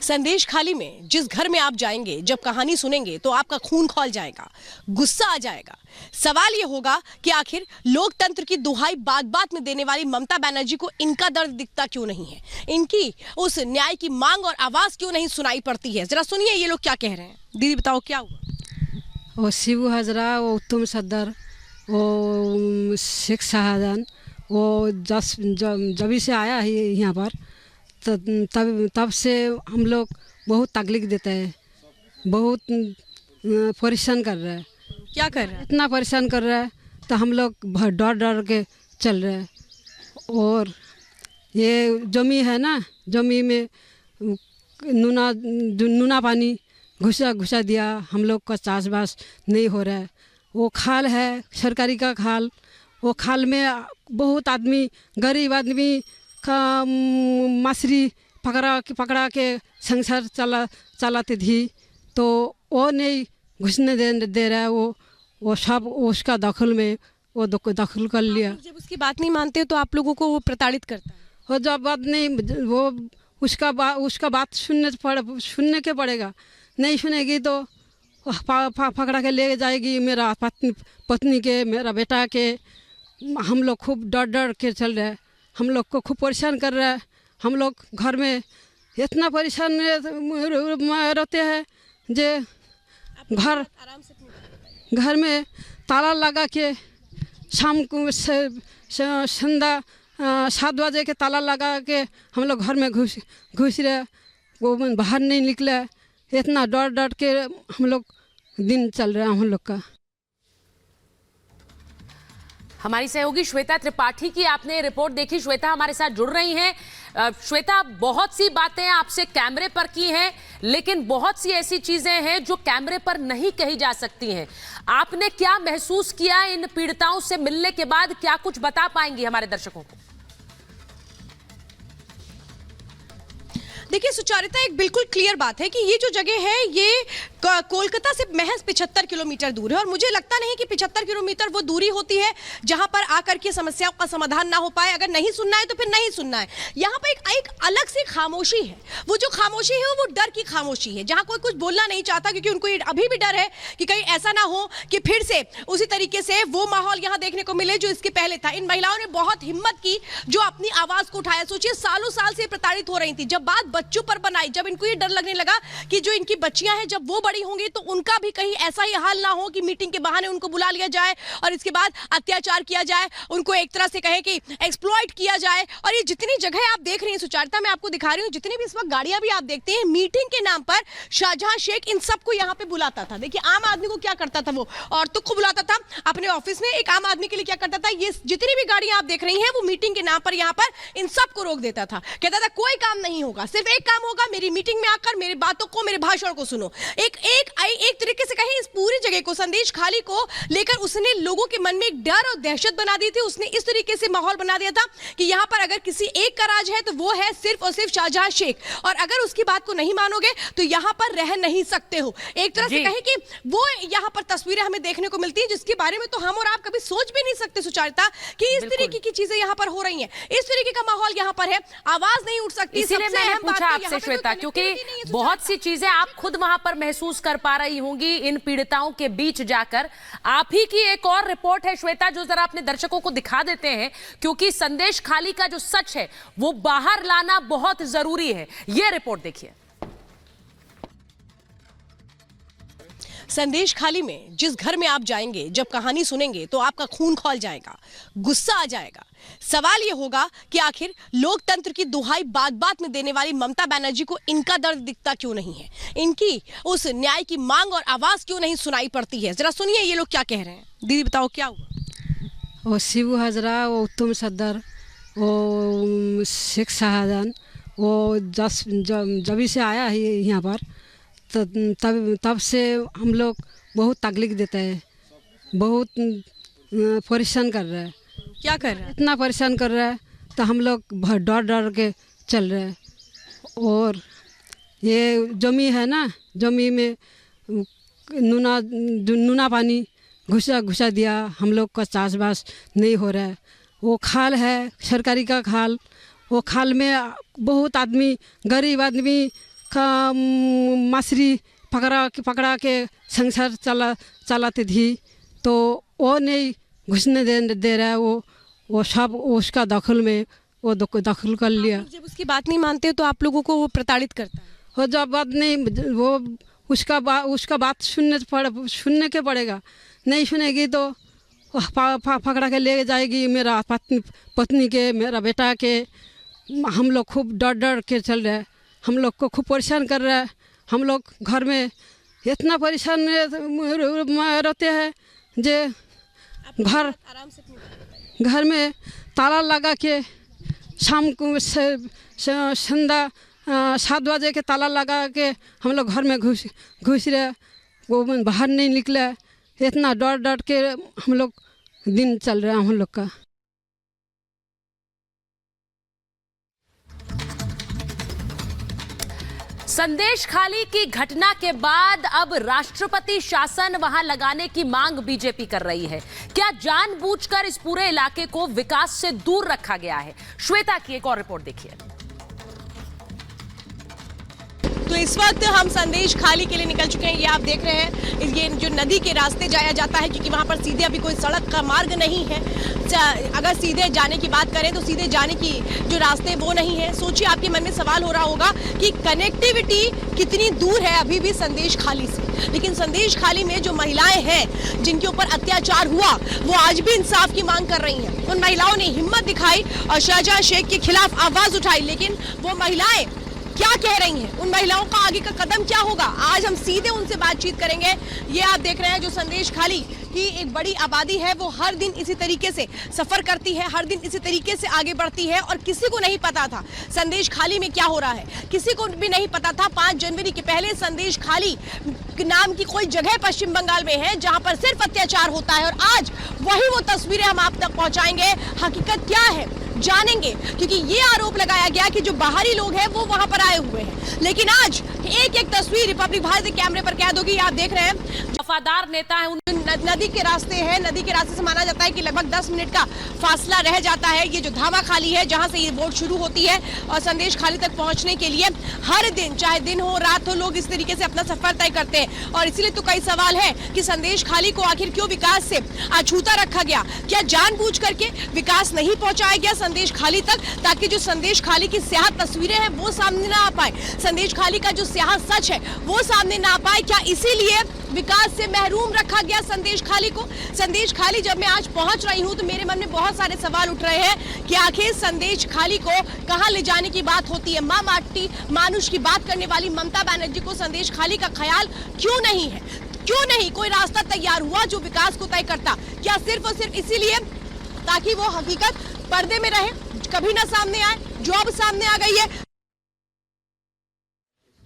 संदेश खाली में जिस घर में आप जाएंगे, जब कहानी सुनेंगे तो आपका खून खौल जाएगा, गुस्सा आ जाएगा। सवाल ये होगा कि आखिर लोकतंत्र की दुहाई बात बात में देने वाली ममता बनर्जी को इनका दर्द दिखता क्यों नहीं है, इनकी उस न्याय की मांग और आवाज क्यों नहीं सुनाई पड़ती है। जरा सुनिए ये लोग क्या कह रहे हैं। दीदी बताओ क्या हुआ। वो शिबू हजरा, वो उत्तम सद्दर, वो शेख शाहजहान, वो जब से आया है यहाँ पर तब से हम लोग बहुत तकलीफ देते हैं, बहुत परेशान कर रहा है। क्या कर रहा है? इतना परेशान कर रहा है तो हम लोग डर डर के चल रहे हैं। और ये जमी है ना, जमी में नूना पानी घुसा दिया, हम लोग का चाषबास नहीं हो रहा है। वो खाल है सरकारी का खाल, वो खाल में बहुत आदमी, गरीब आदमी का मछली पकड़ा के संसार चलाती थी, तो वो नहीं घुसने दे रहा है। वो सब उसका दखल में वो दखल कर लिया। जब उसकी बात नहीं मानते तो आप लोगों को वो प्रताड़ित करता है। और जब बात नहीं, वो उसका बात सुनने के पड़ेगा। नहीं सुनेगी तो पकड़ा के ले जाएगी, मेरा पत्नी के, मेरा बेटा के। हम लोग खूब डर के चल रहे हैं, हम लोग को खूब परेशान कर रहा है। हम लोग घर में इतना परेशान रहते हैं जे घर में ताला लगा के शाम को संध्या 7 बजे के ताला लगा के हम लोग घर में घुस रहे, वो बाहर नहीं निकले। इतना डर के हम लोग दिन चल रहा है हम लोग का। हमारी सहयोगी श्वेता त्रिपाठी की आपने रिपोर्ट देखी। श्वेता हमारे साथ जुड़ रही हैं। श्वेता, बहुत सी बातें आपसे कैमरे पर की हैं, लेकिन बहुत सी ऐसी चीजें हैं जो कैमरे पर नहीं कही जा सकती हैं। आपने क्या महसूस किया इन पीड़िताओं से मिलने के बाद? क्या कुछ बता पाएंगी हमारे दर्शकों को? देखिए सुचारिता, एक बिल्कुल क्लियर बात है कि ये जो जगह है ये कोलकाता से महज 75 किलोमीटर दूर है। और मुझे लगता नहीं कि 75 किलोमीटर वो दूरी होती है जहां पर आकर के समस्याओं का समाधान ना हो पाए। अगर नहीं सुनना है तो फिर नहीं सुनना है। यहाँ पर एक अलग सी खामोशी है। वो जो खामोशी है वो डर की खामोशी है, जहां कोई कुछ बोलना नहीं चाहता, क्योंकि उनको अभी भी डर है कि कहीं ऐसा ना हो कि फिर से उसी तरीके से वो माहौल यहाँ देखने को मिले जो इसके पहले था। इन महिलाओं ने बहुत हिम्मत की जो अपनी आवाज को उठाया। सोचिए, सालों साल से प्रताड़ित हो रही थी। जब बात बच्चों पर बनाई, जब इनको ये डर लगने लगा कि जो इनकी बच्चियां हैं जब वो बड़ी होंगी तो उनका भी कहीं ऐसा ही हाल ना हो कि मीटिंग के बहाने उनको बुला लिया जाए और इसके बाद अत्याचार किया जाए, उनको एक तरह से कहे कि एक्सप्लॉइट किया जाए। और ये जितनी जगह आप देख रही हैं सुचारिता, मैं आपको दिखा रही हूं, जितनी भी इस वक्त गाड़ियां भी आप देखते हैं, मीटिंग के नाम पर शाहजहां शेख इन सबको यहां पे बुलाता था। देखिए आम आदमी को क्या करता था, वो औरतों को बुलाता था अपने ऑफिस में। एक आम आदमी के लिए क्या करता था, ये जितनी भी गाड़ियां आप देख रही हैं वो मीटिंग के नाम पर यहां पर इन सबको रोक देता था। कहता था कोई काम नहीं होगा, सिर्फ एक काम होगा, मेरी मीटिंग में आकर मेरी बातों को, मेरे भाषण को सुनो। एक तरीके से कहें, इस पूरी जगह को, संदेश खाली को लेकर उसने लोगों के मन में एक डर और दहशत बना दी थी। उसने इस तरीके से माहौल बना दिया था कि यहां पर अगर किसी एक का राज है तो वो है सिर्फ और सिर्फ शाहजहां शेख, और अगर उसकी बात को नहीं मानोगे तो यहां पर रह नहीं सकते हो। एक तरह से कहें कि वो यहां पर तस्वीरें हमें देखने को मिलती है जिसके बारे में तो हम और आप कभी सोच भी नहीं सकते सुचारिता कि इस तरीके की चीजें यहां पर हो रही हैं। इस तरीके का माहौल यहां पर है, आवाज नहीं उठ सकती। इसीलिए मैंने पूछा आपसे श्वेता, क्योंकि बहुत सी चीजें आप खुद वहां पर महसूस कर पा रही होंगी इन पीड़िताओं के बीच जाकर। आप ही की एक और रिपोर्ट है श्वेता, जो जरा अपने दर्शकों को दिखा देते हैं, क्योंकि संदेश खाली का जो सच है वो बाहर लाना बहुत जरूरी है। ये रिपोर्ट देखिए। संदेश खाली में जिस घर में आप जाएंगे, जब कहानी सुनेंगे तो आपका खून खौल जाएगा, गुस्सा आ जाएगा। सवाल ये होगा कि आखिर लोकतंत्र की दुहाई बात बात में देने वाली ममता बनर्जी को इनका दर्द दिखता क्यों नहीं है, इनकी उस न्याय की मांग और आवाज क्यों नहीं सुनाई पड़ती है। जरा सुनिए ये लोग क्या कह रहे हैं। दीदी बताओ क्या हुआ। वो शिबू हजरा, वो उत्तम सद्दर, वो शेख शाहजहान, वो जब से आया है यहाँ पर तब से हम लोग बहुत तकलीफ देते हैं, बहुत परेशान कर रहे हैं। क्या कर रहा है? इतना परेशान कर रहा है तो हम लोग डर के चल रहे हैं। और ये जमी है ना, जमी में नूना पानी घुसा दिया, हम लोग का चाषबास नहीं हो रहा है। वो खाल है सरकारी का खाल, वो खाल में बहुत आदमी, गरीब आदमी मछली पकड़ा के संसार चलाती थी, तो वो नहीं घुसने दे रहा है। वो सब उसका दखल में वो दखल कर लिया। जब उसकी बात नहीं मानते तो आप लोगों को वो प्रताड़ित करता है। वो जब बात नहीं, वो उसका बात सुनने के पड़ेगा। नहीं सुनेगी तो पकड़ा के ले जाएगी। मेरा पत्नी के, मेरा बेटा के, हम लोग खूब डर के चल रहे हैं। हम लोग को खूब परेशान कर रहा है। हम लोग घर में इतना परेशान रहते हैं जे घर में ताला लगा के शाम को संध्या 7 बजे के ताला लगा के हम लोग घर में घुस रहे। वो बाहर नहीं निकले। इतना डर के हम लोग दिन चल रहा है हम लोग का। संदेश खाली की घटना के बाद अब राष्ट्रपति शासन वहां लगाने की मांग बीजेपी कर रही है। क्या जानबूझकर इस पूरे इलाके को विकास से दूर रखा गया है? श्वेता की एक और रिपोर्ट देखिए। तो इस वक्त हम संदेश खाली के लिए निकल चुके हैं। ये आप देख रहे हैं, ये जो नदी के रास्ते जाया जाता है, क्योंकि वहाँ पर सीधे अभी कोई सड़क का मार्ग नहीं है। अगर सीधे जाने की बात करें तो सीधे जाने की जो रास्ते वो नहीं है। सोचिए, आपके मन में सवाल हो रहा होगा कि कनेक्टिविटी कितनी दूर है अभी भी संदेश खाली से। लेकिन संदेश खाली में जो महिलाएं हैं जिनके ऊपर अत्याचार हुआ, वो आज भी इंसाफ की मांग कर रही हैं। उन महिलाओं ने हिम्मत दिखाई और शाहजहां शेख के खिलाफ आवाज उठाई। लेकिन वो महिलाएं क्या कह रही हैं, उन महिलाओं का आगे का कदम क्या होगा, आज हम सीधे उनसे बातचीत करेंगे। ये आप देख रहे हैं, जो संदेश खाली की एक बड़ी आबादी है, वो हर दिन इसी तरीके से सफर करती है, हर दिन इसी तरीके से आगे बढ़ती है। और किसी को नहीं पता था संदेश खाली में क्या हो रहा है। किसी को भी नहीं पता था 5 जनवरी के पहले संदेश खाली नाम की कोई जगह पश्चिम बंगाल में है जहां पर सिर्फ अत्याचार होता है। और आज वही वो तस्वीरें हम आप तक पहुंचाएंगे। हकीकत क्या है जानेंगे, क्योंकि ये आरोप लगाया गया कि जो बाहरी लोग हैं वो वहां पर आए हुए हैं। लेकिन आज एक एक तस्वीर रिपब्लिक भारती कैमरे पर कैद होगी। आप देख रहे हैं, वफादार नेता है। नदी के रास्ते हैं। नदी के रास्ते से माना जाता है कि लगभग 10 मिनट का फासला रह जाता है। ये जो धामा खाली है, जहां से ये वोट शुरू होती है, और संदेश खाली तक पहुंचने के लिए हर दिन, चाहे दिन हो रात हो, लोग इस तरीके से अपना सफर तय करते हैं। और इसीलिए तो कई सवाल है कि संदेश खाली को आखिर क्यों विकास से अछूता रखा गया। क्या जानबूझ करके विकास नहीं पहुंचाया गया संदेश खाली तक, ताकि जो संदेश खाली की स्याह तस्वीरें हैं वो सामने ना आ पाए, संदेश खाली का जो स्याह सच है वो सामने ना आ पाए? क्या इसीलिए विकास से महरूम रखा गया संदेश खाली को? संदेश खाली जब मैं आज पहुंच रही हूं तो मेरे मन में बहुत सारे सवाल उठ रहे हैं कि आखिर संदेश खाली को कहां ले जाने की बात होती है। मां माटी मानुष की बात करने वाली ममता बनर्जी को संदेश खाली का ख्याल क्यों नहीं है? क्यों नहीं कोई रास्ता तैयार हुआ जो विकास को तय करता? क्या सिर्फ और सिर्फ इसीलिए ताकि वो हकीकत पर्दे में रहे, कभी ना सामने आए? जो अब सामने आ गई है,